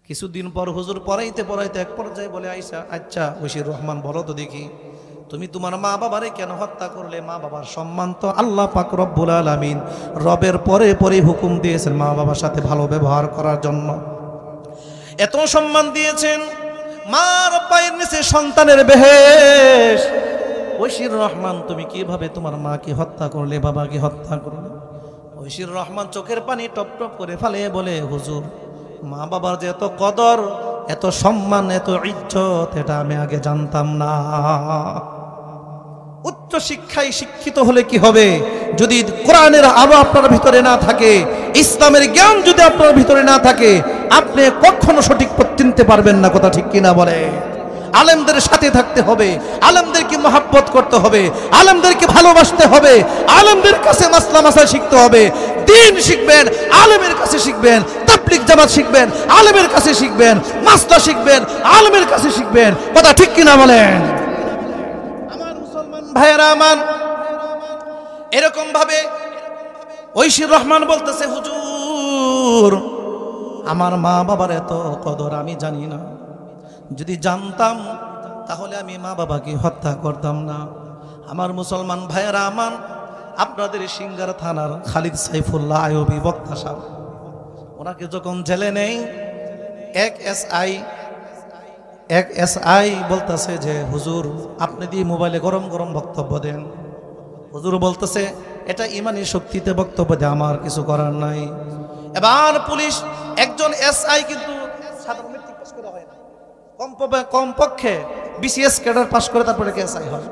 কিছুদিন পর হুজুর পড়াইতে পড়াইতে এক পর্যায়ে বলে, আইসা আচ্ছা বশির রহমান বলো তো দেখি, তুমি তোমার মা বাবারে কেন হত্যা করলে? মা বাবার সম্মান তো আল্লাহ পাক রব্বুল আলামিন রবের পরে পরে হুকুম দিয়েছেন মা বাবার সাথে ভালো ব্যবহার করার জন্য। এত সম্মান দিয়েছেন, মার পায়ের নিচে সন্তানের বেহেশ। বশির রহমান তুমি কিভাবে তোমার মাকে হত্যা করলে, বাবাকে হত্যা করলে? বশির রহমান চোখের পানি টপ টপ করে ফেলে বলে, হুজুর মা বাবার যে এত কদর, এত সম্মান, এত ইজ্জত, এটা আমি আগে জানতাম না। উচ্চ শিক্ষায় শিক্ষিত হলে কি হবে যদি কোরআনের আলো আপনার ভিতরে না থাকে, ইসলামের জ্ঞান যদি আপনার ভিতরে না থাকে, আপনি কখনো সঠিক পথ চিনতে পারবেন না। কথা ঠিক কিনা বলে? আলেমদের সাথে থাকতে হবে, আলেমদেরকে মহব্বত করতে হবে, আলেমদেরকে ভালোবাসতে হবে, আলেমদের কাছে মাসলা মাসাইল শিখতে হবে। দ্বীন শিখবেন, আলেমের কাছে শিখবেন। তাবলীগ জামাত শিখবেন, আলেমের কাছে শিখবেন। মাসলা শিখবেন, আলেমের কাছে শিখবেন। কথা ঠিক কিনা বলেন? আমার মুসলমান ভাইয়েরা আমার, এরকম ভাবে ঐশীর রহমান বলতেছে, হুজুর আমার মা বাবার এত কদর আমি জানি না, যদি জানতাম তাহলে আমি মা বাবাকে হত্যা করতাম না। আমার মুসলমান ভাইয়েরা আমার, আপনাদের সিঙ্গার থানার খালিদ সাইফুল্লাহ আইয়ুবী বক্তা সাহেব, ওনাকে যখন জেলে নেই, এক এসআই বলতেছে যে হুজুর আপনি দিয়ে মোবাইলে গরম গরম বক্তব্য দেন। হুজুর বলতেছে এটা ইমানি শক্তিতে বক্তব্য দেয়, আমার কিছু করার নাই। এবার পুলিশ, একজন এসআই কিন্তু সাধারণ মেট্রিক পাস করে হয় না, কমপক্ষে বিসিএস ক্যাডার পাস করে তারপরে এসআই হয়।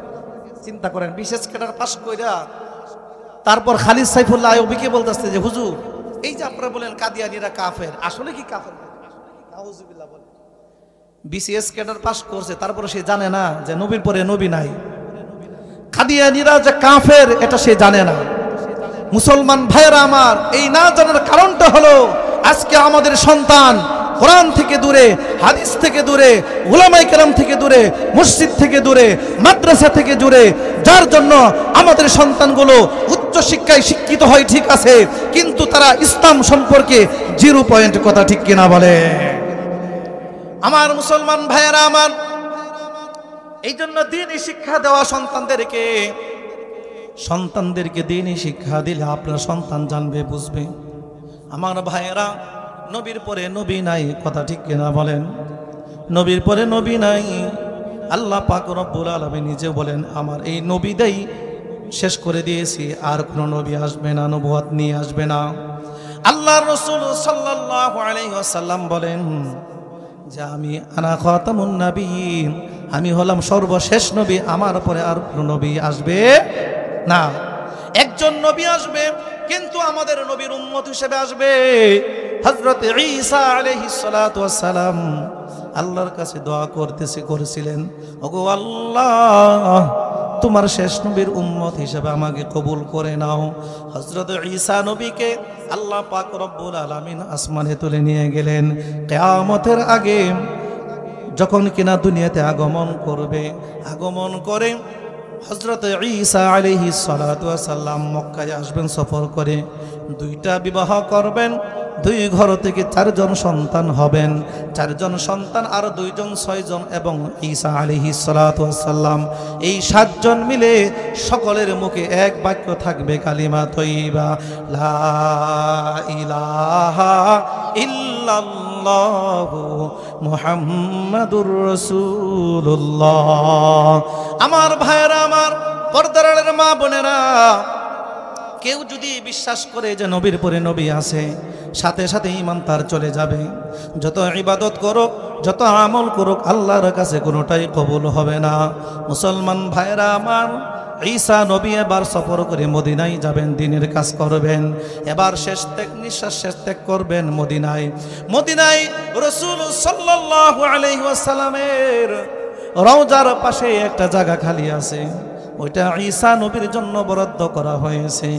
চিন্তা করেন, বিসিএস ক্যাডার পাস করে তারপর খালিদ সাইফুল্লাহ আইয়ুবীকে বলতেছে যে হুজুর এই যে আপনারা বলেন কাদিয়ানীরা কাফের, আসলে কি কাফের? নাউজুবিল্লাহ বলে। বিসিএস ক্যাডার পাস করছে, তারপরে সে জানে না যে নবীর পরে নবী নাই। কাদিয়ানীরা যে কাফের এটা সে জানে না। মুসলমান ভাইয়েরা আমার, এই না জানার কারণটা হলো আজকে আমাদের সন্তান কোরআন থেকে দূরে, হাদিস থেকে দূরে, উলামায়ে কেরাম থেকে দূরে, মসজিদ থেকে দূরে, মাদ্রাসা থেকে দূরে, যার জন্য আমাদের সন্তানগুলো উচ্চ শিক্ষায় শিক্ষিত হয় ঠিক আছে, কিন্তু তারা ইসলাম সম্পর্কে 0 পয়েন্ট। কথা ঠিক কিনা বলে? আমার মুসলমান ভাইয়েরা আমার, এই জন্য দ্বীনি শিক্ষা দেওয়া সন্তানদেরকে দ্বীনি শিক্ষা দিলে আপনার সন্তান জানবে, বুঝবে। আমার ভাইয়েরা, নবীর পরে নবী নাই। কথা ঠিক কিনা বলেন? নবীর পরে নবী নাই। আল্লাহ পাক রব্বুল আলামিন নিজে বলেন আমার এই নবীদেরই শেষ করে দিয়েছি, আর কোনো নবী আসবে না, নবুয়ত নিয়ে আসবে না। আল্লাহর রাসূল সাল্লাল্লাহু আলাইহি ওয়াসাল্লাম বলেন যে আমি আনা খাতামুন নবিয়্যিন, আমি হলাম সর্বশেষ নবী, আমার পরে আর কোনো নবী আসবে না। একজন নবী আসবে, কিন্তু আমাদের নবীর উম্মত হিসেবে আসবে হযরত ঈসা আলাইহিস সালাতু ওয়াস সালাম। আল্লাহর কাছে দোয়া করেছিলেন, ওগো আল্লাহ তোমার শেষ নবীর উম্মত হিসেবে আমাকে কবুল করে নাও। হযরত ঈসা নবীকে আল্লাহ পাক রব্বুল আলামিন আসমানে তুলে নিয়ে গেলেন। কিয়ামতের আগে যখন কিনা দুনিয়াতে আগমন করে হযরত ঈসা আলাইহিস সালাতু ওয়াস সালাম মক্কায় আসবেন সফর করে, 2টা বিবাহ করবেন, 2 ঘর থেকে 4 জন সন্তান হবেন, 4 জন সন্তান আর 2 জন 6 জন, এবং ঈসা আলাইহিস সালাতু ওয়াস সালাম, এই 7 জন মিলে সকলের মুখে এক বাক্য থাকবে কালিমা তয়্যিবা, লা ইলাহা ইল্লাল্লাহু মুহাম্মাদুর রাসূলুল্লাহ। আমার ভাইয়েরা আমার, পর্দার আড়ালের মা বোনেরা, কেউ যদি বিশ্বাস করে যে নবীর পরে নবী আছে, সাথে সাথে ঈমান তার চলে যাবে। যত ইবাদত করুক, যত আমল করুক, আল্লাহর কাছে কোনোটাই কবুল হবে না। মুসলমান ভাইরা আমার, ঈসা নবী এবার সফর করে মদিনায় যাবেন, দ্বীনের কাজ করবেন। এবার নিঃশ্বাস শেষ ত্যাগ করবেন মদিনায় রাসূল সাল্লাল্লাহু আলাইহি ওয়াসাল্লামের রওজার পাশে একটা জায়গা খালি আছে, ওইটা ঈসা নবীর জন্য বরাদ্দ করা হয়েছে।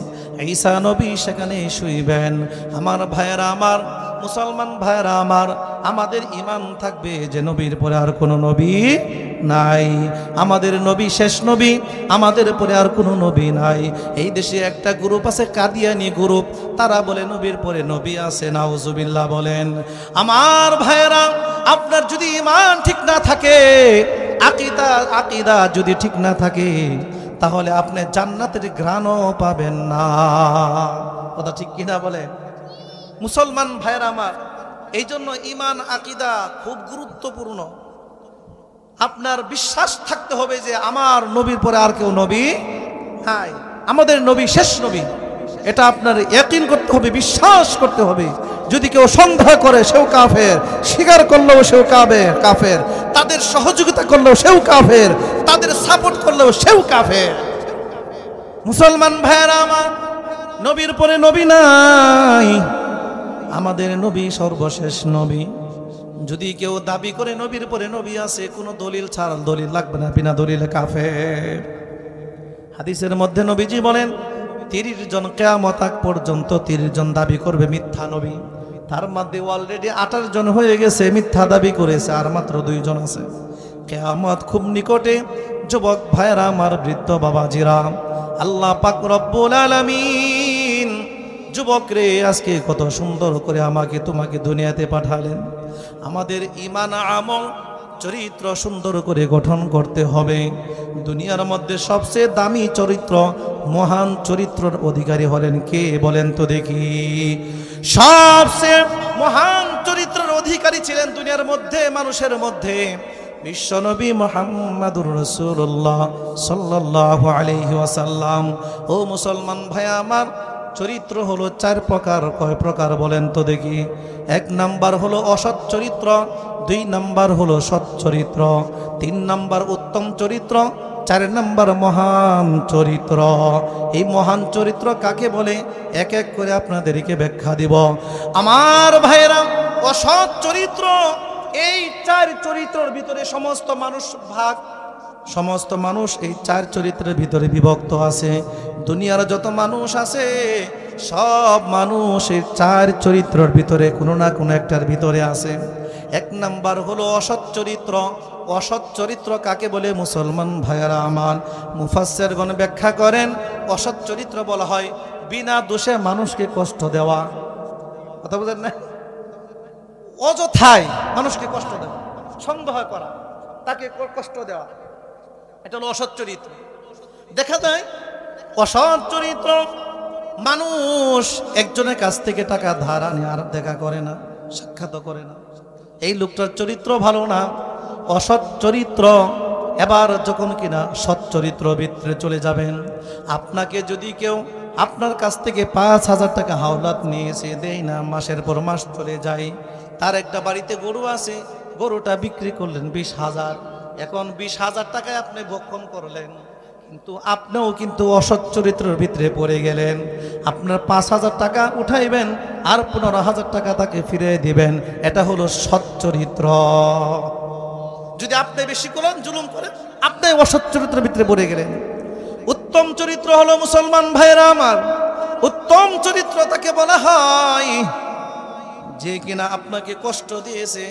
ঈসা নবী সেখানে শুইবেন। আমার ভাইয়েরা আমার, মুসলমান ভাইরা আমার, আমাদের ঈমান থাকবে যে নবীর পরে আর কোনো নবী নাই, আমাদের নবী শেষ নবী, আমাদের পরে আর কোনো নবী নাই। এই দেশে একটা গ্রুপ আছে কাদিয়ানি গ্রুপ, তারা বলে নবীর পরে নবী আছে, নাউজুবিল্লাহ বলেন। আমার ভাইরা, আপনার যদি ঈমান ঠিক না থাকে, আকীদা যদি ঠিক না থাকে, তাহলে আপনি জান্নাতের ঘ্রাণও পাবেন না। কথা ঠিক কিনা বলে মুসলমান ভাইরা আমার? এই জন্য ঈমান আকীদা খুব গুরুত্বপূর্ণ। আপনার বিশ্বাস থাকতে হবে যে আমার নবীর পরে আর কেউ নবী নাই, আমাদের নবী শেষ নবী। এটা আপনার ইয়াকিন করতে হবে, বিশ্বাস করতে হবে। যদি কেউ সন্দেহ করে সেও কাফের, স্বীকার করলেও সেও কাফের, তাদের সহযোগিতা করলেও সেও কাফের, তাদের সাপোর্ট করলেও সেও কাফের। মুসলমান ভাইরা আমার, নবীর পরে নবী নাই, আমাদের নবী সর্বশেষ নবী। যদি কেউ দাবি করে নবীর পরে নবী আছে, কোনো দলিল ছাড়া, দলিল লাগবে না, বিনা দলিলে কাফের। হাদিসের মধ্যে নবীজি বলেন 30 জন কিয়ামত আগ পর্যন্ত 30 জন দাবি করবে মিথ্যা নবী, তার মধ্যে অলরেডি 28 জন হয়ে গেছে মিথ্যা দাবি করেছে, আর মাত্র 2 জন আছে। কিয়ামত খুব নিকটে। যুবক ভাইরা আমার, বৃদ্ধ বাবাজিরা, আল্লাহ পাক রব্বুল আলামিন যুবক রে আজকে কত সুন্দর করে আমাকে তোমাকে দুনিয়াতে পাঠালেন। আমাদের ঈমান আমল চরিত্র সুন্দর করে গঠন করতে হবে। দুনিয়ার মধ্যে সবচেয়ে দামি চরিত্র, মহান চরিত্রের অধিকারী হলেন কে বলেন তো দেখি? সবচেয়ে মহান চরিত্রের অধিকারী ছিলেন দুনিয়ার মধ্যে, মানুষের মধ্যে বিশ্বনবী মুহাম্মাদুর রাসূলুল্লাহ সাল্লাল্লাহু আলাইহি ওয়াসাল্লাম। ও মুসলমান ভাই আমার, চরিত্র হলো 4 প্রকার। কয় প্রকার বলেন তো দেখি? 1 নাম্বার হলো অসৎ চরিত্র, 2 নাম্বার হলো সৎ চরিত্র, 3 নাম্বার উত্তম চরিত্র, 4 নাম্বার মহান চরিত্র। এই মহান চরিত্র কাকে বলে এক এক করে আপনাদেরকে ব্যাখ্যা দিব। আমার ভাইরা, অসৎ চরিত্র, এই 4 চরিত্রের ভিতরে সমস্ত মানুষ এই 4 চরিত্রের ভিতরে বিভক্ত আছে। দুনিয়ার যত মানুষ আছে সব মানুষ এই 4 চরিত্রের ভিতরে কোনো না কোনো একটার ভিতরে আছে। 1 নাম্বার হলো অসৎ চরিত্র। অসৎ চরিত্র কাকে বলে মুসলমান ভাইয়েরা আমার? মুফাসসিরগণ ব্যাখ্যা করেন, অসৎ চরিত্র বলা হয় বিনা দোষে মানুষকে কষ্ট দেওয়া। কথা বুঝেন না? অযথায় মানুষকে কষ্ট দেওয়া, সন্দেহ করা, তাকে কষ্ট দেওয়া, এটা হলো অসৎ চরিত্র। দেখা যায় অসৎ চরিত্র, মানুষ একজনের কাছ থেকে টাকা ধার আনে আর দেখা করে না, সাক্ষাৎ করে না, এই লোকটার চরিত্র ভালো না, অসৎ চরিত্র। এবার যখন কিনা সৎ চরিত্র ভিতরে চলে যাবেন, আপনাকে যদি কেউ আপনার কাছ থেকে 5,000 টাকা হাওলাত নিয়েছে, দেয় না, মাসের পর মাস চলে যায়, তার একটা বাড়িতে গরু আছে, গরুটা বিক্রি করলেন 20,000, এখন 20,000 টাকায় আপনি ভক্ষণ করলেন, কিন্তু আপনিও কিন্তু অসৎ চরিত্রের ভিতরে পড়ে গেলেন। আপনার 5,000 টাকা উঠাইবেন আর 15,000 টাকা তাকে ফিরিয়ে দিবেন, এটা হলো সৎ চরিত্র। যদি আপনি বেশি করেন, জুলুম করেন, আপনি অসৎ চরিত্রের ভিতরে পড়ে গেলেন। উত্তম চরিত্র হলো মুসলমান ভাইরা আমার, উত্তম চরিত্র তাকে বলা হয় যে কিনা আপনাকে কষ্ট দিয়েছে,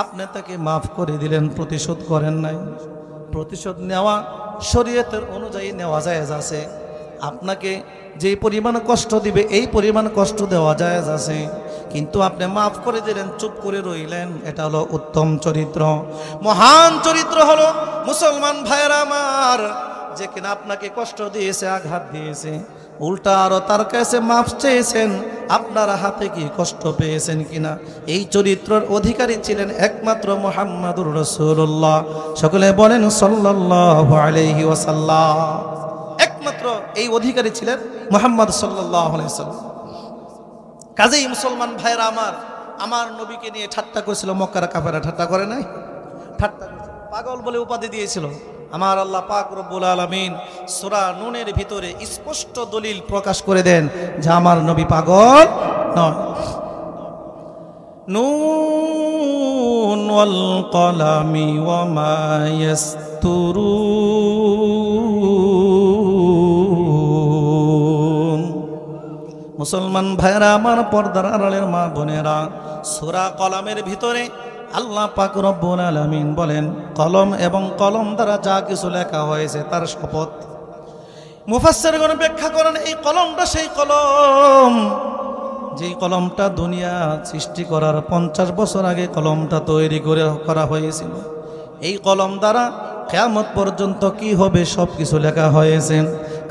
আপনি তাকে মাফ করে দিলেন, প্রতিশোধ করেন নাই। প্রতিশোধ নেওয়া শরীয়তের অনুযায়ী নেওয়া জায়েজ আছে। আপনাকে যে পরিমাণ কষ্ট দিবে এই পরিমাণ কষ্ট দেওয়া জায়েজ আছে, কিন্তু আপনি মাফ করে দিলেন, চুপ করে রইলেন, এটা হলো উত্তম চরিত্র। মহান চরিত্র হলো মুসলমান ভাইরা আমার, যে কিনা আপনাকে কষ্ট দিয়েছে, আঘাত দিয়েছে, উল্টা আরো তার কাছে মাফ চেয়েছেন, আপনার হাতে কি কষ্ট পেয়েছেন কিনা, এই চরিত্রের অধিকারী ছিলেন একমাত্র মুহাম্মাদুর রাসূলুল্লাহ। সকলে বলেন সাল্লাল্লাহু আলাইহি ওয়াসাল্লাম। একমাত্র এই অধিকারী ছিলেন মুহাম্মদ সাল্লাল্লাহু আলাইহি ওয়াসাল্লাম। কাজেই মুসলমান ভাইরা আমার নবীকে নিয়ে ঠাট্টা করেছিল মক্কার কাফেররা, ঠাট্টা করে নাই? ঠাট্টা পাগল বলে উপাধি দিয়েছিল। আমার আল্লাহ পাক রব্বুল আলামিন সূরা নুনের ভিতরে স্পষ্ট দলিল প্রকাশ করে দেন যে আমার নবী পাগল নয়। নুন ওয়াল কলামি ওয়া মা ইয়াসতুরুন। মুসলমান ভাইরা আমার, পর্দার আড়ালের মা বোনেরা, সূরা কলমের ভিতরে আল্লাহ পাক রব্বুল আলামিন বলেন, কলম এবং কলম দ্বারা যা কিছু লেখা হয়েছে তার শপথ। মুফাসসিরগণ ব্যাখ্যা করেন, এই কলমটা সেই কলম যেই কলমটা দুনিয়া সৃষ্টি করার 50 বছর আগে কলমটা তৈরি করা হয়েছিল। এই কলম দ্বারা কিয়ামত পর্যন্ত কি হবে সব কিছু লেখা হয়েছে।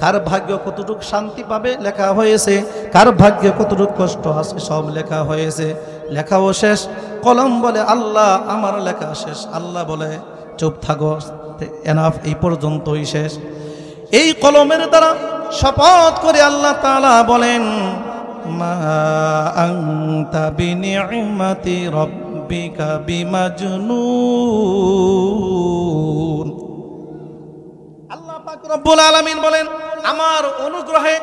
কার ভাগ্য কতটুকু শান্তি পাবে লেখা হয়েছে, কার ভাগ্যে কতটুকু কষ্ট আছে সব লেখা হয়েছে। লেখাও শেষ, কলম বলে আল্লাহ আমার লেখা শেষ, আল্লাহ বলে চুপ থাকো, এনাফ, এই পর্যন্তই শেষ। এই কলমের দ্বারা শপথ করে আল্লাহ তাআলা বলেন, মা আনতা বিনি'মাতি রাব্বিকা বিমাজনুন। আল্লাহ পাক রব্বুল আলামিন বলেন, আমার অনুগ্রহে,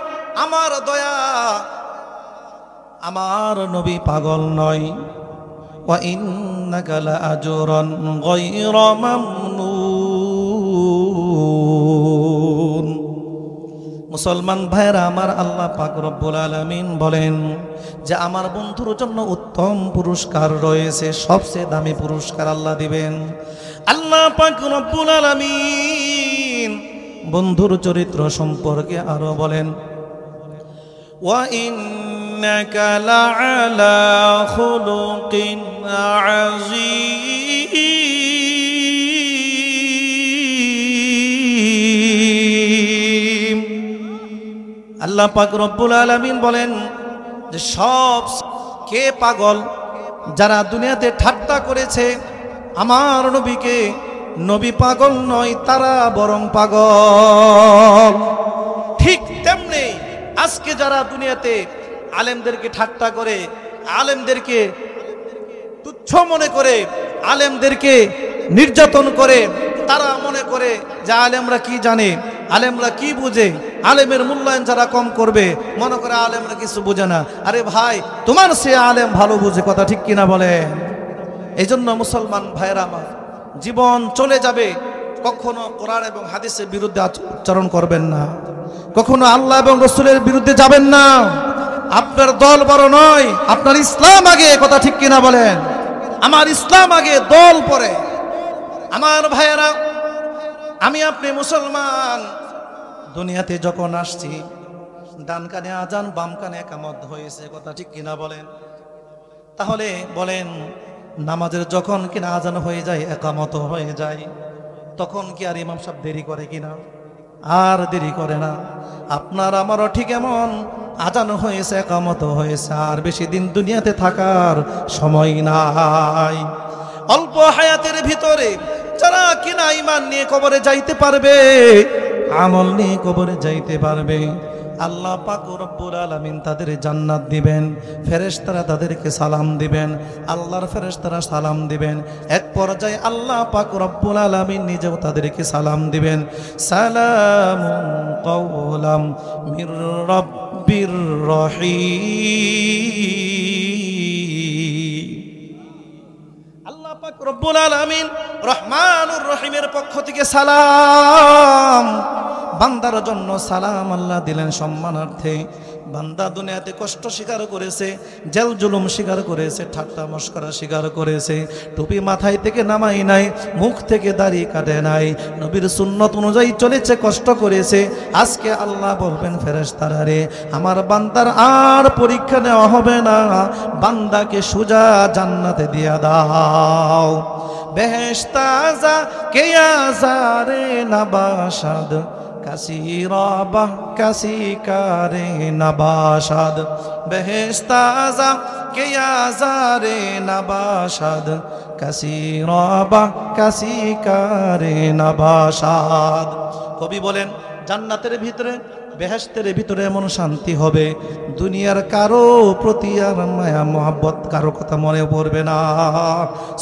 আমার দয়া, আমার নবী পাগল নয়। ওয়া ইন্নাকা লাআজরান গায়রা মামনুন। মুসলমান ভাইরা আমার, আল্লাহ পাক রব্বুল আলামিন বলেন যে আমার বন্ধুর জন্য উত্তম পুরস্কার রয়েছে, সবচেয়ে দামি পুরস্কার আল্লাহ দিবেন। আল্লাহ পাক রব্বুল আলামিন বন্ধুর চরিত্র সম্পর্কে আরো বলেন, ওয়া ইন্নাকা লাআলা খুলুকিন আযীম। আল্লাহ পাক রব্বুল আলামিন বলেন যে সব কে পাগল, যারা দুনিয়াতে ঠাট্টা করেছে আমার নবীকে, নবী পাগল নয়, তারা বরং পাগল। ঠিক তেমনি আজকে যারা দুনিয়াতে আলেমদেরকে ঠাট্টা করে, আলেমদেরকে তুচ্ছ মনে করে, আলেমদেরকে নির্যাতন করে, তারা মনে করে যে আলেমরা কি জানে, আলেমরা কি বুঝে, আলেমের মূল্যায়ন যারা কম করবে মনে করে আলেমরা কিছু বুঝে না। আরে ভাই, তোমার সে আলেম ভালো বুঝে, কথা ঠিক কিনা বলে? এই জন্য মুসলমান ভাইরা আমার, জীবন চলে যাবে, কখনো কোরআন এবং হাদিসের বিরুদ্ধে উচ্চারণ করবেন না, কখনো আল্লাহ এবং রাসূলের বিরুদ্ধে যাবেন না। আপনার দল বড় নয়, আপনার ইসলাম আগে, কথা ঠিক কিনা বলেন? আমার ইসলাম আগে, দল পরে। আমার ভাইয়েরা, আমি আপনি মুসলমান, দুনিয়াতে যখন আসছি ডান কানে আজান, বাম কানে একামত হয়েছে, কথা ঠিক কিনা বলেন? তাহলে বলেন, নামাজের যখন কিনা আজান হয়ে যায়, একামত হয়ে যায়, তখন কি আর ইমাম সাহেব দেরি করে কিনা? আর দেরি করে না। আপনার আমারও ঠিক এমন, আজান হয়েছে, একামত হয়েছে, আর বেশি দিন দুনিয়াতে থাকার সময় নাই। অল্প হায়াতের ভিতরে যারা কিনা ঈমান নিয়ে কবরে যাইতে পারবে, আমল নিয়ে কবরে যাইতে পারবে, আল্লাহ পাক রব্বুল আলামিন তাদের জান্নাত দিবেন। ফেরেশতারা তাদেরকে সালাম দিবেন, আল্লাহর ফেরেশতারা সালাম দিবেন। এক পর্যায়ে আল্লাহ পাক রব্বুল আলামিন নিজেও তাদেরকে সালাম দিবেন, সালামুন কাওলাম মির রাব্বির রহিম। আল্লাহ পাক রব্বুল আলামিন রহমানুর রহিমের পক্ষ থেকে সালাম, বান্দার জন্য সালাম আল্লাহ দিলেন সম্মানার্থে। বান্দা দুনিয়াতে কষ্ট স্বীকার করেছে, জেল জুলুম স্বীকার করেছে, ঠাট্টা মস্করা স্বীকার করেছে, টুপি মাথায় থেকে নামাই নাই, মুখ থেকে দাড়ি কাটে নাই, নবীর সুন্নত অনুযায়ী চলেছে, কষ্ট করেছে। আজকে আল্লাহ বলবেন ফেরেশতারা, রে আমার বান্দার আর পরীক্ষা নেওয়া হবে না, বান্দাকে সোজা জান্নাতে দিয়া দাও। বেহেশতা যা কে আজারে নবাশাদ, কাসিরাবাহ কাসিকারে নবাশাদ। বেহেশতা যা কে আজারে নবাশাদ, কাসিরাবাহ কাসিকারে নবাশাদ। কবি বলেন, জান্নাতের ভিতরে, বেহেশতের ভিতরে এমন শান্তি হবে, দুনিয়ার কারো প্রতি আর মায়া মোহাব্বত কারো কথা মনে পড়বে না।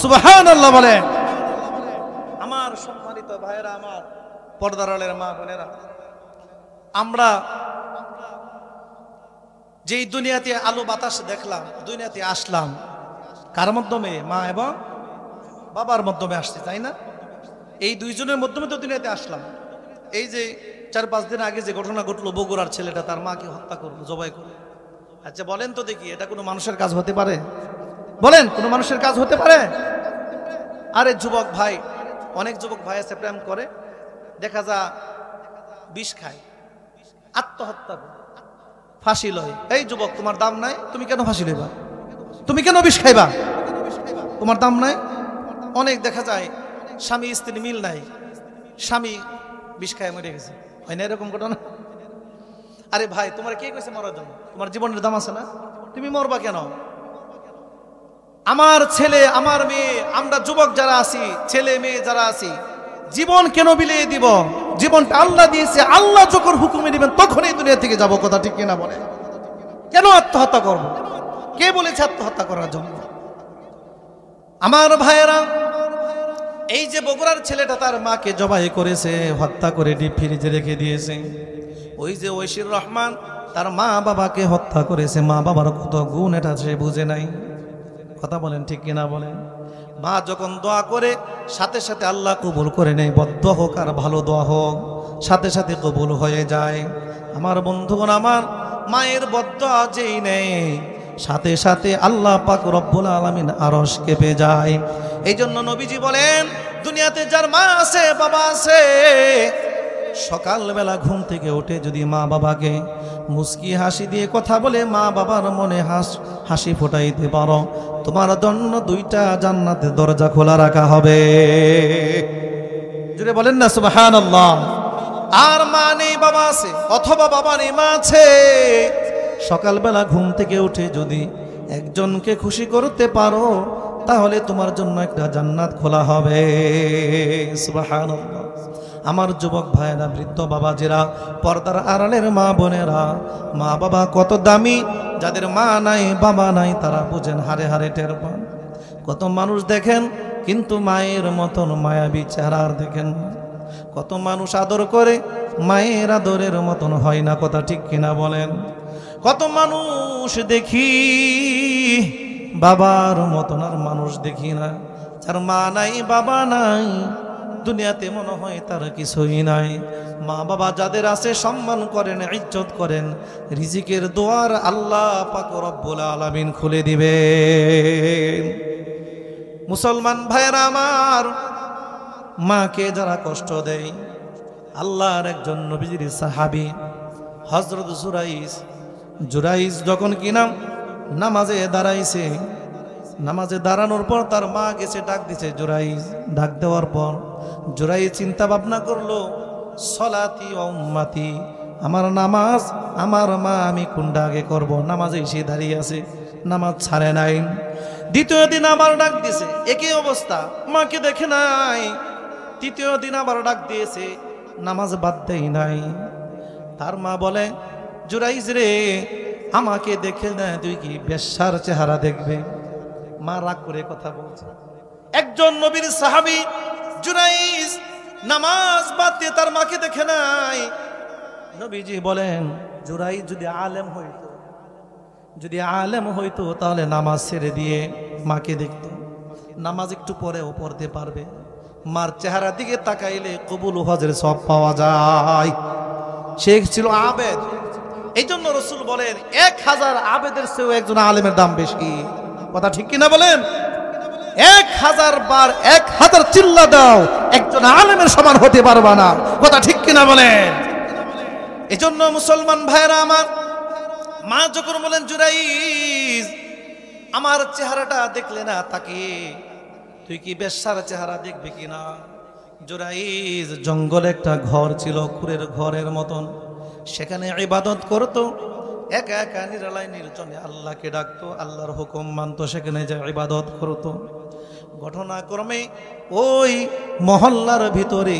সুবহানাল্লাহ বলেন। আমার সম্মানিত ভাইরা, আমার পর্দার আড়ালের মা বোনেরা, আমরা যেই দুনিয়াতে আলো বাতাস দেখলাম, দুনিয়াতে আসলাম কার মাধ্যমে? মা এবং বাবার মাধ্যমে আসছে, তাই না? এই দুইজনের মাধ্যমে তো দুনিয়াতে আসলাম। এই যে 4-5 দিন আগে যে ঘটনা ঘটলো, বগুড়ার ছেলেটা তার মাকে হত্যা করলো, জবাই করলো, আচ্ছা বলেন তো দেখি, এটা কোনো মানুষের কাজ হতে পারে? বলেন, কোনো মানুষের কাজ হতে পারে? আরে যুবক ভাই, অনেক যুবক ভাই আছে প্রেম করে, দেখা যা বিষ খায়, আত্মহত্যা করে, ফাঁসি লয়। এই যুবক, তোমার দাম নাই, তুমি কেন ফাঁসি লইবা? তুমি কেন বিষ খাইবা? তোমার দাম নাই। অনেক দেখা যায় স্বামী স্ত্রী মিল নাই, স্বামী বিষ খায় মরে গেছে, হয় না এরকম ঘটনা? আরে ভাই, তোমার কে কইছে মরার জন্য? তোমার জীবনের দাম আছে না, তুমি মরবা কেন? আমার ছেলে, আমার মেয়ে, আমরা যুবক যারা আছি, ছেলে মেয়ে যারা আছি, জীবন কেন বিলিয়ে দিব? জীবনটা আল্লাহ দিয়েছে, আল্লাহ যখন হুকুমে দিবেন তখনই দুনিয়া থেকে যাব। কথা ঠিক কিনা বলে? কেন আত্মহত্যা করব? কে বলেছে আত্মহত্যা করার জন্য? আমার ভাইয়েরা, এই যে বগুড়ার ছেলেটা তার মাকে জবাই করেছে, হত্যা করে ডিপ ফ্রিজে রেখে দিয়েছে। ওই যে ঐশীর রহমান তার মা বাবাকে হত্যা করেছে, মা বাবার কত গুণ এটা সে বুঝে নাই। কথা বলেন ঠিক কিনা বলেন? মা যখন দোয়া করে সাথে সাথে আল্লাহ কবুল করে নেয়, বদ্ধ হোক আর ভালো দোয়া হোক, সাথে সাথে কবুল হয়ে যায়। আমার বন্ধুগণ, আমার মায়ের বদ্ধ যেই নেই, সাথে সাথে আল্লাহ পাক রব্বুল আলামিন আরশ কেঁপে যায়। এই জন্য নবীজি বলেন, দুনিয়াতে যার মা আছে, বাবা আছে, সকালবেলা ঘুম থেকে উঠে যদি মা বাবাকে মুস্কি হাসি দিয়ে কথা বলে মা বাবার মনে হাসি ফোটাইতে পারো, তোমার জন্য 2টা জান্নাতের দরজা খোলা রাখা হবে। জুড়ে বলেন না সুবহানাল্লাহ। আর মা নেই, বাবা আছে, অথবা বাবা নেই, মা আছে, সকালবেলা ঘুম থেকে উঠে যদি একজনকে খুশি করতে পারো, তাহলে তোমার জন্য একটা জান্নাত খোলা হবে। সুবহানাল্লাহ। আমার যুবক ভাইয়েরা, বৃদ্ধ বাবাজিরা, পর্দার আড়ালের মা বোনেরা, মা বাবা কত দামি। যাদের মা নাই, বাবা নাই, তারা বুঝেন, হারে হারে টের পান। কত মানুষ দেখেন কিন্তু মায়ের মতন মায়াবী চেহারা দেখেন। কত মানুষ আদর করে, মায়ের আদরের মতন হয় না। কথা ঠিক কিনা বলেন? কত মানুষ দেখি বাবার মতন আর মানুষ দেখি না। যার মা নাই, বাবা নাই, দুনিয়াতে মনে হয় তার কিছুই নাই। মা বাবা যাদের আছে সম্মান করেন, ইজ্জত করেন, রিজিকের দুয়ার আল্লাহ পাক রব্বুল আলামিন খুলে দিবেন। মুসলমান ভাইরা আমার, মাকে যারা কষ্ট দেয়, আল্লাহর একজন নবীজির সাহাবী হযরত জুরাইজ যখন কিনা নামাজে দাঁড়াইছে, নামাজে দাঁড়ানোর পর তার মা গেছে ডাক দিছে জুরাইজ। ডাক দেওয়ার পর জুরাইজ চিন্তা ভাবনা করলো, সলাতি ওয়া উম্মতি, আমার নামাজ, আমার মা, আমি কোনটা আগে করব? নামাজে এসে দাঁড়িয়ে আছে, নামাজ ছাড়ে নাই। দ্বিতীয় দিন আবার ডাক দিছে, একই অবস্থা, মাকে দেখে নাই। তৃতীয় দিন আবার ডাক দিয়েছে, নামাজ বাদ দেই নাই। তার মা বলে, জুরাইজ রে, আমাকে দেখে না তুই কি বেশ্যার চেহারা দেখবে? মা রাগ করে কথা বলছে। একজন নবীর সাহাবী জুরাইজ নামাজ বাদ দিয়ে তার মাকে দেখে নাই। নবীজি বলেন, জুরাইজ যদি আলেম হইতো, যদি আলেম হইতো তাহলে নামাজ ছেড়ে দিয়ে মাকে দেখতো। নামাজ একটু পরেও পড়তে পারবে। মার চেহারা দিকে তাকাইলে কবুল হজের সব পাওয়া যায়। সে ছিল আবেদ। এই জন্য রসুল বলেন, 1000 আবেদের চেয়েও একজন আলেমের দাম বেশি। কথা ঠিক কিনা বলেন? 1000 বার 1000 চিল্লা দাও, একজন আলেমের সমান হতে পারবা না। কথা ঠিক কিনা বলেন? এই জন্য মুসলমান ভাইরা আমার, মা যখন বলেন, জুরাইজ, আমার চেহারাটা দেখলে না তাকিয়ে তুই কি বেশ্যার চেহারা দেখবি কিনা? জুরাইজ জঙ্গলে একটা ঘর ছিল, কুরের ঘরের মতন, সেখানে ইবাদত করত, একা একা নিরালায় নির্জনে আল্লাহকে ডাকতো, আল্লাহর হুকুম মানত, সেখানে যে ইবাদত করত। ঘটনাক্রমে ওই মহল্লার ভিতরে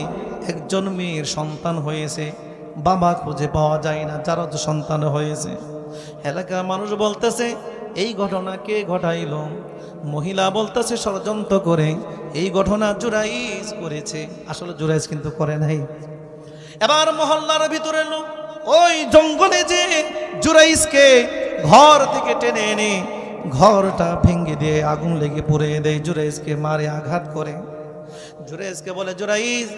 একজন মেয়ের সন্তান হয়েছে, বাবা খুঁজে পাওয়া যায় না, যারা তো সন্তান হয়েছে। এলাকার মানুষ বলতেছে, এই ঘটনা কে ঘটাইল? মহিলা বলতেছে, ষড়যন্ত্র করে এই ঘটনা জুরাইজ করেছে। আসলে জুরাইজ কিন্তু করে নাই। এবার মহল্লার ভিতরে লোক ওই জঙ্গলে যে জুরাইজকে ঘর থেকে টেনে এনে ঘরটা ভেঙে দিয়ে আগুন লেগে পুড়ে দেয়, জুরাইজকে মারে আঘাত করে। জুরাইজকে বলে, জুরাইজ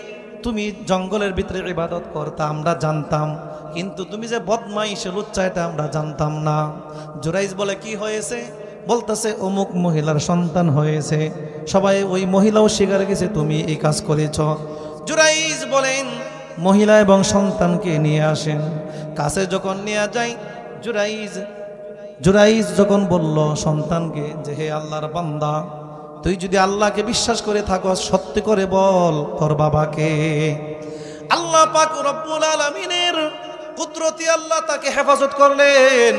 তুমি জঙ্গলের ভিতরে ইবাদত করতা আমরা জানতাম, কিন্তু তুমি যে বদমাইশ লুচ্চা এটা আমরা জানতাম না। জুরাইজ বলে কি হয়েছে? বলতেছে অমুক মহিলার সন্তান হয়েছে, সবাই ওই মহিলাও স্বীকার গেছে তুমি এই কাজ করেছ। জুরাইজ বলেন মহিলা এবং সন্তানকে নিয়ে আসেন। কাছে যখন নিয়ে যায়, জুরাইজ যখন বলল সন্তানকে যে হে আল্লাহর বান্দা, তুই যদি আল্লাহকে বিশ্বাস করে থাকো সত্যি করে বল তোর বাবাকে। আল্লাহ পাক রব্বুল আলামিনের কুদরতি আল্লাহ তাকে হেফাজত করলেন।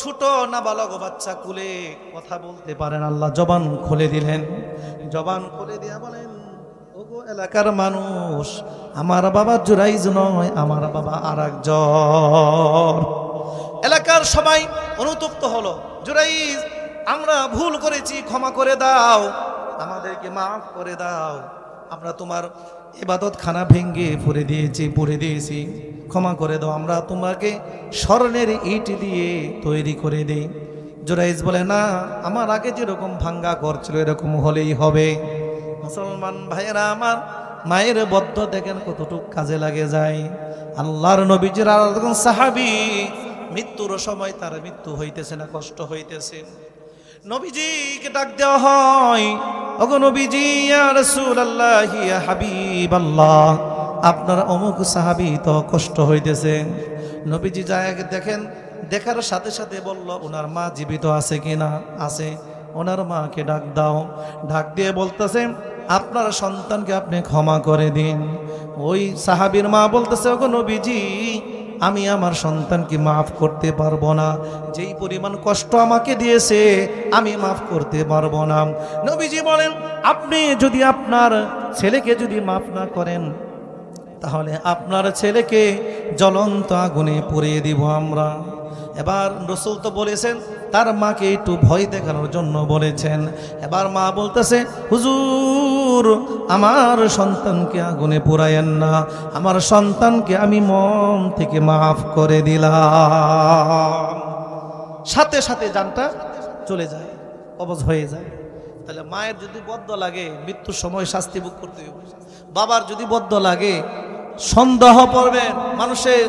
ছোট নাবালক বাচ্চা কুলে কথা বলতে পারেন, আল্লাহ জবান খুলে দিলেন। জবান খুলে দিয়া বলেন ওগো এলাকার মানুষ, আমার বাবা জুরাইজ নয়, আমার বাবা আরেকজন। এলাকার সবাই অনুতপ্ত হলো, জুরাইজ আমরা ভুল করেছি, ক্ষমা করে দাও, আমাদেরকে মাফ করে দাও, আমরা তোমার ইবাদত খানা ভেঙ্গে পুড়ে দিয়েছি, ক্ষমা করে দাও, আমরা তোমাকে স্বর্ণের ইট দিয়ে তৈরি করে দেই। জুরাইজ বলে না, আমার আগে যেরকম ভাঙ্গা করছিল এরকম হলেই হবে। মুসলমান ভাইয়েরা আমার, মায়ের বদ্ধ দেখেন কতটুকু কাজে লাগে যায়। আল্লাহর নবীজির আর সাহাবী, মৃত্যুর সময় তার মৃত্যু হইতেছে না, কষ্ট হইতেছে। নবীজিকে ডাক দেওয়া হয়, ওগো নবীজি, ইয়া রাসূলুল্লাহ, ইয়া হাবিবাল্লাহ, আপনার অমুক সাহাবী তো কষ্ট হইতেছে। নবীজি যায় দেখেন, দেখার সাথে সাথে বলল ওনার মা জীবিত আছে কিনা? আছে। ওনার মাকে ডাক দাও। ডাক দিয়ে বলতেছে আপনার সন্তানকে আপনি ক্ষমা করে দিন। ওই সাহাবীর মা বলতেছে ওগো নবীজি, আমি আমার সন্তানকে মাফ করতে পারবো না, যেই পরিমাণ কষ্ট আমাকে দিয়েছে আমি মাফ করতে পারবো না। নবীজি বলেন আপনি যদি আপনার ছেলেকে যদি মাফ না করেন, তাহলে আপনার ছেলেকে জ্বলন্ত আগুনে পুড়িয়ে দিব আমরা। এবার রাসূল তো বলেছেন তার মাকে একটু ভয় দেখানোর জন্য বলেছেন। এবার মা বলতেছে হুজুর, আমার সন্তানকে আগুনে পোড়ায়েন না, আমার সন্তানকে আমি মন থেকে মাফ করে দিলাম। সাথে সাথে জানটা চলে যায়, কবজ হয়ে যায়। তাহলে মায়ের যদি বদ্ধ লাগে মৃত্যুর সময় শাস্তি ভোগ করতে হবে, বাবার যদি বদ্ধ লাগে সন্দেহ করবেন, মানুষের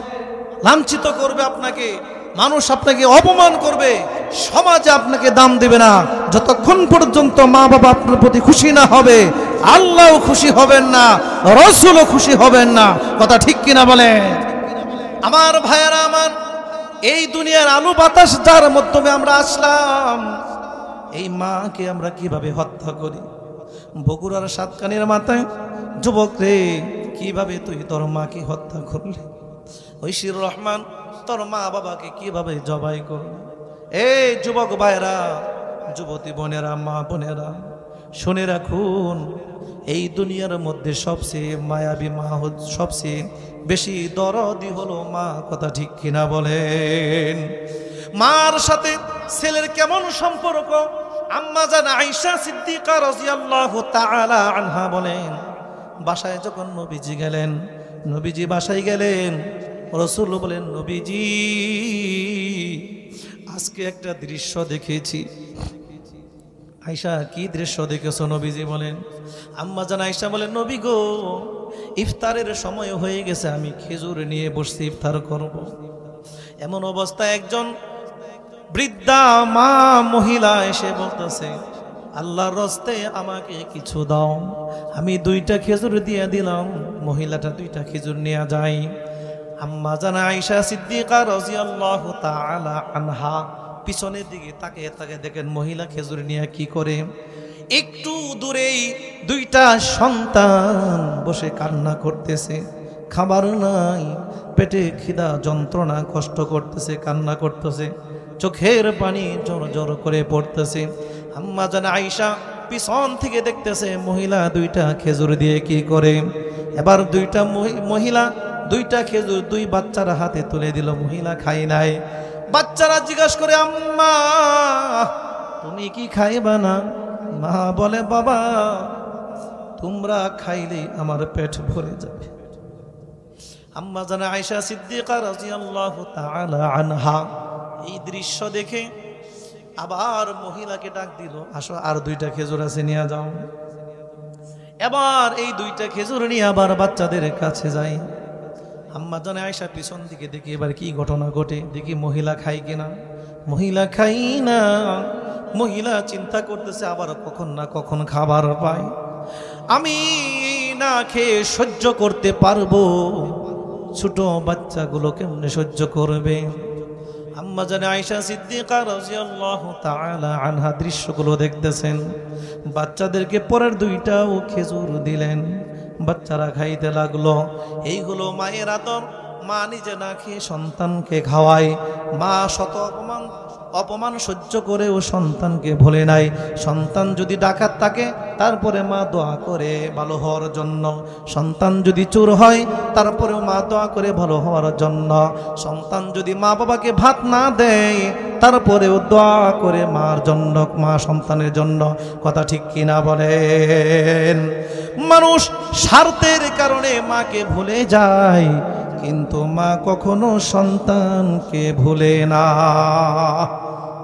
লাঞ্ছিত করবে আপনাকে, মানুষ আপনাকে অপমান করবে, সমাজে আপনাকে দাম দেবে না। যতক্ষণ পর্যন্ত মা বাবা আপনার প্রতি খুশি না হবে, আল্লাহও খুশি হবেন না, রাসূলও খুশি হবেন না। কথা ঠিক কিনা বলেন? আমার ভাইয়েরা আমার, এই দুনিয়ার আলো বাতাস যার মাধ্যমে আমরা আসলাম, এই মাকে আমরা কিভাবে হত্যা করি। বগুড়ার সাতকানির মাথায় যুবক রে, কিভাবে তুই তোর মাকে হত্যা করলি? ঐশীর রহমান তোর মা বাবাকে কিভাবে জবাই করলি? এই যুবক ভাইরা, যুবতী বোনেরা, মা বোনেরা, শুনে রাখুন, এই দুনিয়ার মধ্যে সবচেয়ে মায়াবী মা, সবচেয়ে বেশি দরদি হলো মা। কথা ঠিক কিনা বলেন? মার সাথে ছেলের কেমন সম্পর্ক? আম্মা জান আয়েশা সিদ্দিকা রাদিয়াল্লাহু তাআলা আনহা বলেন, বাসায় যখন নবীজি গেলেন, নবীজি বাসায় গেলেন, রাসূল বলেন নবীজি আজকে একটা দৃশ্য দেখেছি। আয়েশা কি দৃশ্য দেখেছো? নবীজি বলেন, আম্মা জান আয়েশা বলেন নবী গো, ইফতারের সময় হয়ে গেছে, আমি খেজুর নিয়ে বসছি ইফতার করব। এমন অবস্থায় একজন বৃদ্ধা মা মহিলা এসে বলতেছে আল্লাহর রাস্তে আমাকে কিছু দাও। আমি 2টা খেজুর দিয়ে দিলাম। মহিলাটা 2টা খেজুর নিয়ে যায়। আম্মা জান আয়েশা সিদ্দিকা রাদিয়াল্লাহু তাআলা আনহা পিছনের দিকে তাকিয়ে তাকিয়ে দেখেন মহিলা খেজুর নিয়ে কি করে। একটু দূরেই 2টা সন্তান বসে কান্না করতেছে, খাবার নাই, পেটে খিদা যন্ত্রণা, কষ্ট করতেছে, কান্না করতেছে, চোখের পানি জোর জোর করে পড়তেছে। আম্মা জান আয়েশা পিছন থেকে দেখতেছে মহিলা 2টা খেজুর দিয়ে কি করে। এবার 2টা মহিলা 2টা খেজুর 2 বাচ্চার হাতে তুলে দিল। মহিলা খায় নাই। বাচ্চারা জিজ্ঞাসা করে আম্মা তুমি কি খাইবা না? মা বলে বাবা তোমরা খাইলে আমার পেট ভরে যাবে। আম্মা জান আয়েশা সিদ্দিকা রাদিয়াল্লাহু তাআলা আনহা এই দৃশ্য দেখে আবার মহিলাকে ডাক দিল, আসো আর 2টা খেজুর আছে নিয়ে যাও। এবার এই দুইটা খেজুর নিয়ে আবার বাচ্চাদের কাছে যায়। আম্মা জানে আয়েশা পিছন দিকে দেখি এবার কি ঘটনা ঘটে, দেখি মহিলা খাই কিনা, মহিলা খাই না। মহিলা চিন্তা করতেছে আবার কখন না কখন খাবার পায়, আমি না খেয়ে সহ্য করতে পারবো, ছোট বাচ্চাগুলো কেমনে সহ্য করবে। আম্মা জানে আয়েশা সিদ্দিকা রাদিয়াল্লাহু তাআলা আনহা দৃশ্যগুলো দেখতেছেন, বাচ্চাদেরকে পরের দুইটাও খেজুর দিলেন, বাচ্চারা খাইতে লাগলো। এইগুলো মায়ের আদর, মা নিজে না খেয়ে সন্তানকে খাওয়ায়। মা শত অপমান সহ্য করেও সন্তানকে ভোলে নাই। সন্তান যদি ডাকাত থাকে তারপরে মা দোয়া করে ভালো হওয়ার জন্য, সন্তান যদি চোর হয় তারপরেও মা দোয়া করে ভালো হওয়ার জন্য, সন্তান যদি মা বাবাকে ভাত না দেয় তারপরেও দোয়া করে মার জন্য, মা সন্তানের জন্য। কথা ঠিক কিনা বলেন? মানুষ স্বার্থের কারণে মাকে ভুলে যায়, কিন্তু মা কখনো সন্তানকে ভুলে না।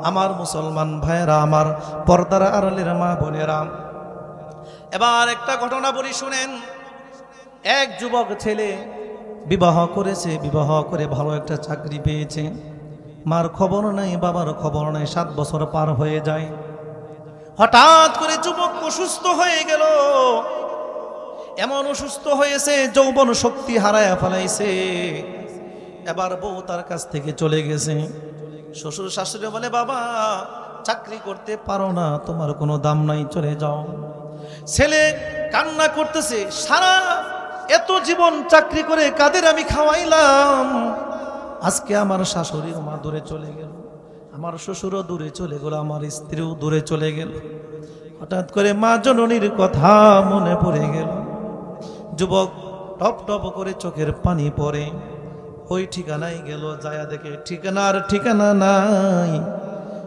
আমার মুসলমান ভাইরা, আমার পর্দার আড়ালের মা বোনেরা, এবার একটা ঘটনা বলি শুনেন। এক যুবক ছেলে বিবাহ করেছে, বিবাহ করে ভালো একটা চাকরি পেয়েছে, মার খবর নাই, বাবার খবর নাই। 7 বছর পার হয়ে যায়, হঠাৎ করে যুবক অসুস্থ হয়ে গেল। এমন অসুস্থ হয়েছে যৌবন শক্তি হারায়া ফেলাইছে। এবার বউ তার কাছ থেকে চলে গেছে। শ্বশুর শাশুড়ি বলে, বাবা চাকরি করতে পারো না, তোমার কোনো দাম নাই, চলে যাও। ছেলে কান্না করতেছে, সারা এত জীবন চাকরি করে কাদের আমি খাওয়াইলাম, আজকে আমার শাশুড়িও মা দূরে চলে গেল, আমার শ্বশুরও দূরে চলে গেল, আমার স্ত্রীও দূরে চলে গেল। হঠাৎ করে মা জননীর কথা মনে পড়ে গেল। যুবক টপ টপ করে চোখের পানি পড়ে। ওই ঠিকানায় গেল, যায়া দেখে ঠিকানার ঠিকানা নাই।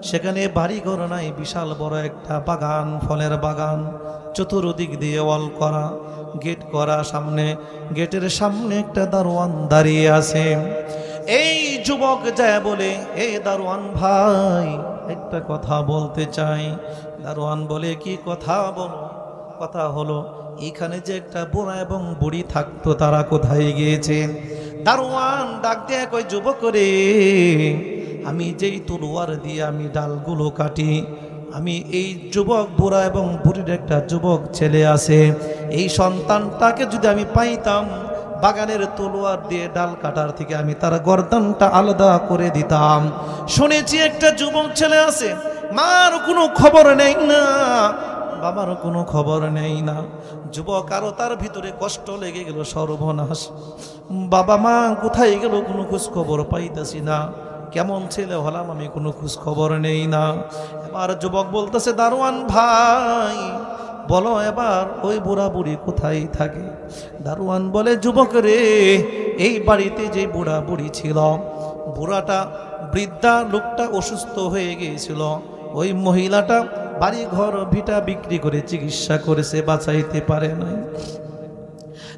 সেখানে বাড়িঘর নাই, বিশাল বড় একটা বাগান, ফলের বাগান, চতুর্দিক দিয়ে ওয়াল করা, গেট করা। সামনে গেটের সামনে একটা দারোয়ান দাঁড়িয়ে আছে। এই যুবক যায় বলে, এই দারোয়ান ভাই একটা কথা বলতে চাই। দারোয়ান বলে, কি কথা বলো? কথা হলো এখানে যে একটা বুড়া এবং বুড়ি থাকতো, তারা কোথায় গিয়েছে? দারোয়ান ডাক দিয়ে কই, যুবক রে, আমি যেই তলোয়ার দিয়ে আমি ডালগুলো কাটি, আমি এই যুবক বুড়া এবং বুড়ির একটা যুবক ছেলে আছে, এই সন্তানটাকে যদি আমি পাইতাম, বাগানের তলোয়ার দিয়ে ডাল কাটার থেকে আমি তার গর্দানটা আলাদা করে দিতাম। শুনেছি একটা যুবক ছেলে আছে, মার কোনো খবর নেই না, বাবার কোনো খবর নেই না। যুবক আরো তার ভিতরে কষ্ট লেগে গেল, সর্বনাশ, বাবা মা কোথায় গেল, কোনো খোঁজ খবর পাইতেছি না, কেমন ছেলে হলাম আমি, কোনো খোঁজ খবর নেই না। এবার যুবক বলতেছে, দারোয়ান ভাই বলো এবার ওই বুড়া বুড়ি কোথায় থাকে? দারোয়ান বলে, যুবক রে, এই বাড়িতে যে বুড়া বুড়ি ছিল, বুড়াটা বৃদ্ধা লোকটা অসুস্থ হয়ে গিয়েছিল, ওই মহিলাটা বাড়ি ঘর ভিটা বিক্রি করে চিকিৎসা করেছে, বাঁচাইতে পারে নাই।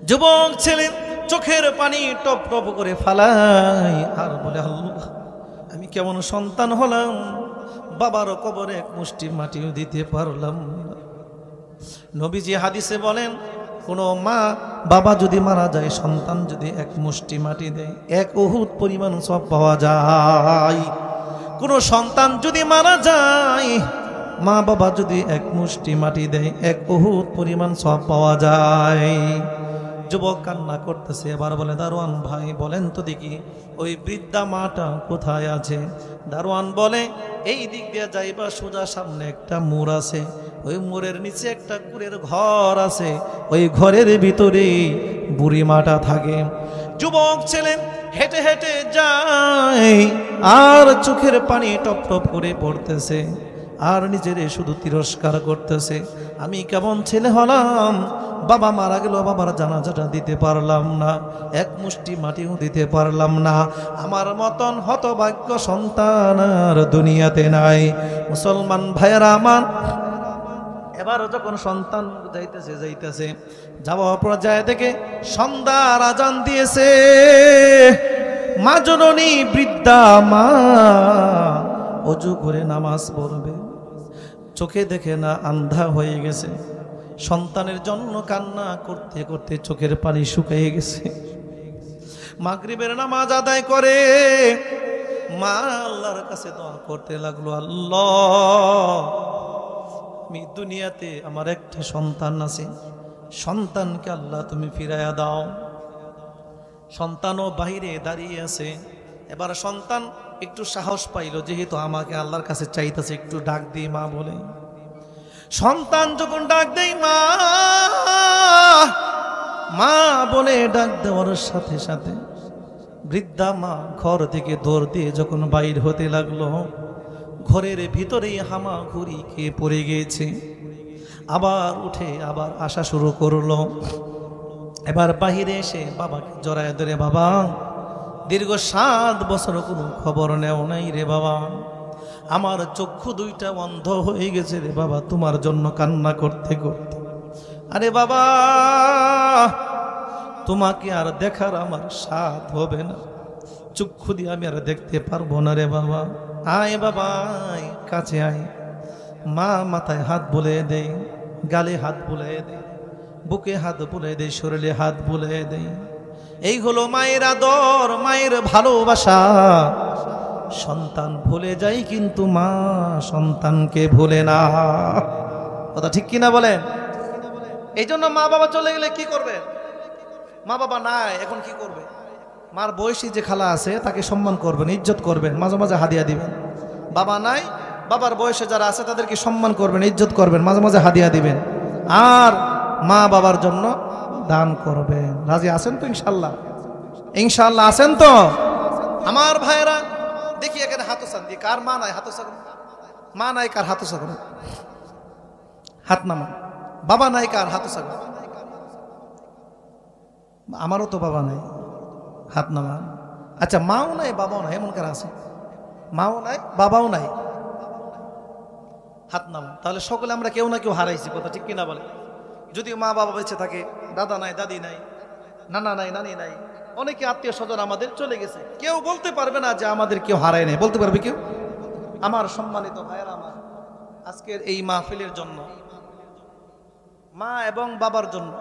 যুবক ছেলে চোখের পানি টপ টপ করে ফালাই আর বলে, আল্লাহ আমি কেমন সন্তান হলাম, বাবার কবরে এক মুষ্টি মাটিও দিতে পারলাম না। নবীজি হাদিসে বলেন, কোনো মা বাবা যদি মারা যায়, সন্তান যদি এক মুষ্টি মাটি দেয়, 1 উহুদ পরিমাণ সব পাওয়া যায়। কোনো সন্তান যদি মারা যায়, মা বাবা যদি এক মুষ্টি মাটি দেয়, 1 উহুদ পরিমাণ সব পাওয়া যায়। যুবক কান্না করতেছে, এবার বলে, দারোয়ান ভাই বলেন তো দেখি ওই বৃদ্ধা মাটা কোথায় আছে? দারোয়ান বলে, এই দিক দিয়ে যাইবা সোজা সামনে একটা মোড় আছে, ওই মোড়ের নিচে একটা কুড়ের ঘর আছে, ওই ঘরের ভিতরে বুড়ি মাটা থাকে। যুবক ছেলে হেঁটে হেঁটে যায় আর চোখের পানি টপ টপ করে পড়তেছে, আর নিজের শুধু তিরস্কার করতেছে, আমি কেমন ছেলে হলাম, বাবা মারা গেল, বাবার জানাজাটা দিতে পারলাম না, এক মুষ্টি মাটিও দিতে পারলাম না, আমার মতন হতভাগ্য সন্তান আর দুনিয়াতে নাই। মুসলমান ভাইয়েরা আমার, এবার যখন সন্তান যাইতেছে যাওয়ার পর যায় দেখে সন্ধ্যার আজান দিয়েছে। মা জননী বৃদ্ধা মা অজু করে নামাজ পড়বে, চোখে দেখে না, আন্ধা হয়ে গেছে। সন্তানের জন্য কান্না করতে করতে চোখের পানি শুকিয়ে গেছে। মাগরিবের নামাজ আদায় করে মা আল্লাহর কাছে দোয়া করতে লাগলো, আল্লাহ আমি দুনিয়াতে আমার একটা সন্তান আছে, সন্তানকে আল্লাহ তুমি ফিরাইয়া দাও। সন্তানও বাহিরে দাঁড়িয়ে আছে। এবার সন্তান একটু সাহস পাইল, যেহেতু আমাকে আল্লাহর কাছে চাইতেছে, একটু ডাক দিই মা বলে। সন্তান যখন ডাক দেয় মা মা বলে ডাক দেওয়ার সাথে সাথে বৃদ্ধা মা ঘর থেকে দৌড় দিয়ে যখন বাইর হতে লাগলো, ঘরের ভিতরেই হামাগুড়ি খেয়ে পড়ে গিয়েছে। আবার উঠে আবার আসা শুরু করলো। এবার বাহিরে এসে বাবাকে জড়ায় ধরে, বাবা দীর্ঘ 7 বছর কোনো খবর নেও নাই রে বাবা, আমার চক্ষু দুইটা অন্ধ হয়ে গেছে রে বাবা, তোমার জন্য কান্না করতে করতে। আরে বাবা তোমাকে আর দেখার আমার সাধ হবে না, চক্ষু দিয়ে আমি আর দেখতে পারবো না রে বাবা। আয় বাবা আয়, কাছে আয়। মা মাথায় হাত বুলিয়ে দেয়, গালে হাত বুলিয়ে দেয়, বুকে হাত বুলিয়ে দেয়, শরীরে হাত বুলিয়ে দেয়। এই হলো মায়ের আদর, মায়ের ভালোবাসা। সন্তান ভুলে যায় কিন্তু মা সন্তানকে ভুলে না। কথা ঠিক কিনা বলেন? এই জন্য মা বাবা চলে গেলে কি করবে? মা বাবা নাই, এখন কি করবে? মার বয়সী যে খালা আছে তাকে সম্মান করবেন, ইজ্জত করবেন, মাঝে মাঝে হাদিয়া দিবেন। বাবা নাই, বাবার বয়সে যারা আছে তাদেরকে সম্মান করবেন, ইজ্জত করবেন, মাঝে মাঝে হাদিয়া দিবেন। আর মা বাবার জন্য দান করবেন। রাজি আছেন তো ইনশাল্লাহ? ইনশাল্লাহ আছেন তো আমার ভাইরা? দেখি এখানে হাত উঁচান দিয়ে, কার মা নাই হাত উঁচা করেন। মা নাই কার হাত উঁচা করেন, হাত নামান। বাবা নাই কার হাত উঁচা করেন। আমারও তো বাবা নাই, হাত নামান। আচ্ছা মাও নাই বাবাও নাই, এমন কার আছে? মাও নাই বাবাও নাই, হাত নামান। তাহলে সকলে আমরা কেউ না কেউ হারাইছি। কথা ঠিক কিনা বলে? যদিও মা বাবা বেঁচে থাকে, দাদা নাই, দাদি নাই, নানা নাই, নানি নাই, অনেকে আত্মীয় স্বজন আমাদের চলে গেছে, কেউ বলতে পারবে না যে আমাদের কেউ হারায় নাই। বলতে পারবে কেউ? আমার সম্মানিত ভাইয়েরা, আমার আজকের এই মাহফিলের জন্য, মা এবং বাবার জন্য